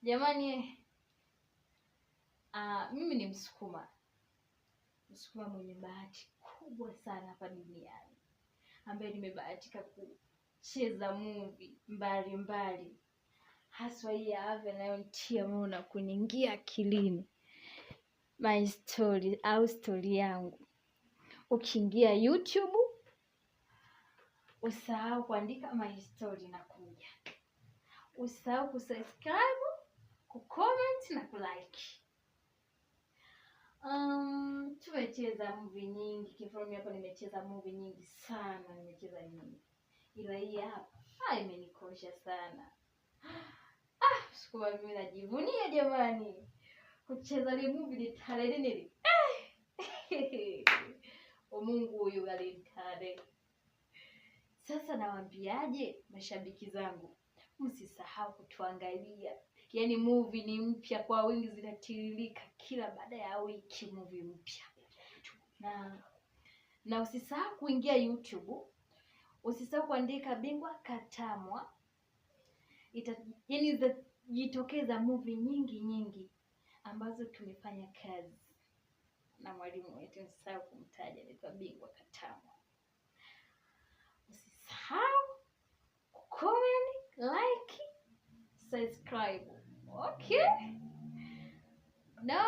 Jamani, mimi ni Msukuma mwenye bahati kubwa sana hapa duniani, ambaye nimebahatika kucheza movie mbalimbali, haswa hii ya ave inayonitia moyo na kuniingia akilini, my story au story yangu. Ukiingia YouTube usahau kuandika my story na kuja, usahau kusubscribe, kucomment na kulike. Tumecheza movie nyingi. Kifroni hapa nimecheza movie nyingi sana, nimecheza nyingi. Ila hii hapa imenikosha sana. Sikuwa mimi najivunia jamani. Kucheza ile movie ni tarehe nini? Mungu huyu alimtare. Sasa nawaambiaje mashabiki zangu? Msisahau kutuangalia. Yaani movie ni mpya kwa wingi, zinatiririka kila baada ya wiki movie mpya. Na usisahau kuingia YouTube. Usisahau kuandika Bingwa Katamwa. Yaani jitokeza movie nyingi ambazo tumefanya kazi na mwalimu wetu. Usisahau kumtaja, anaitwa Bingwa Katamwa. Usisahau comment, like, subscribe. Okay? No.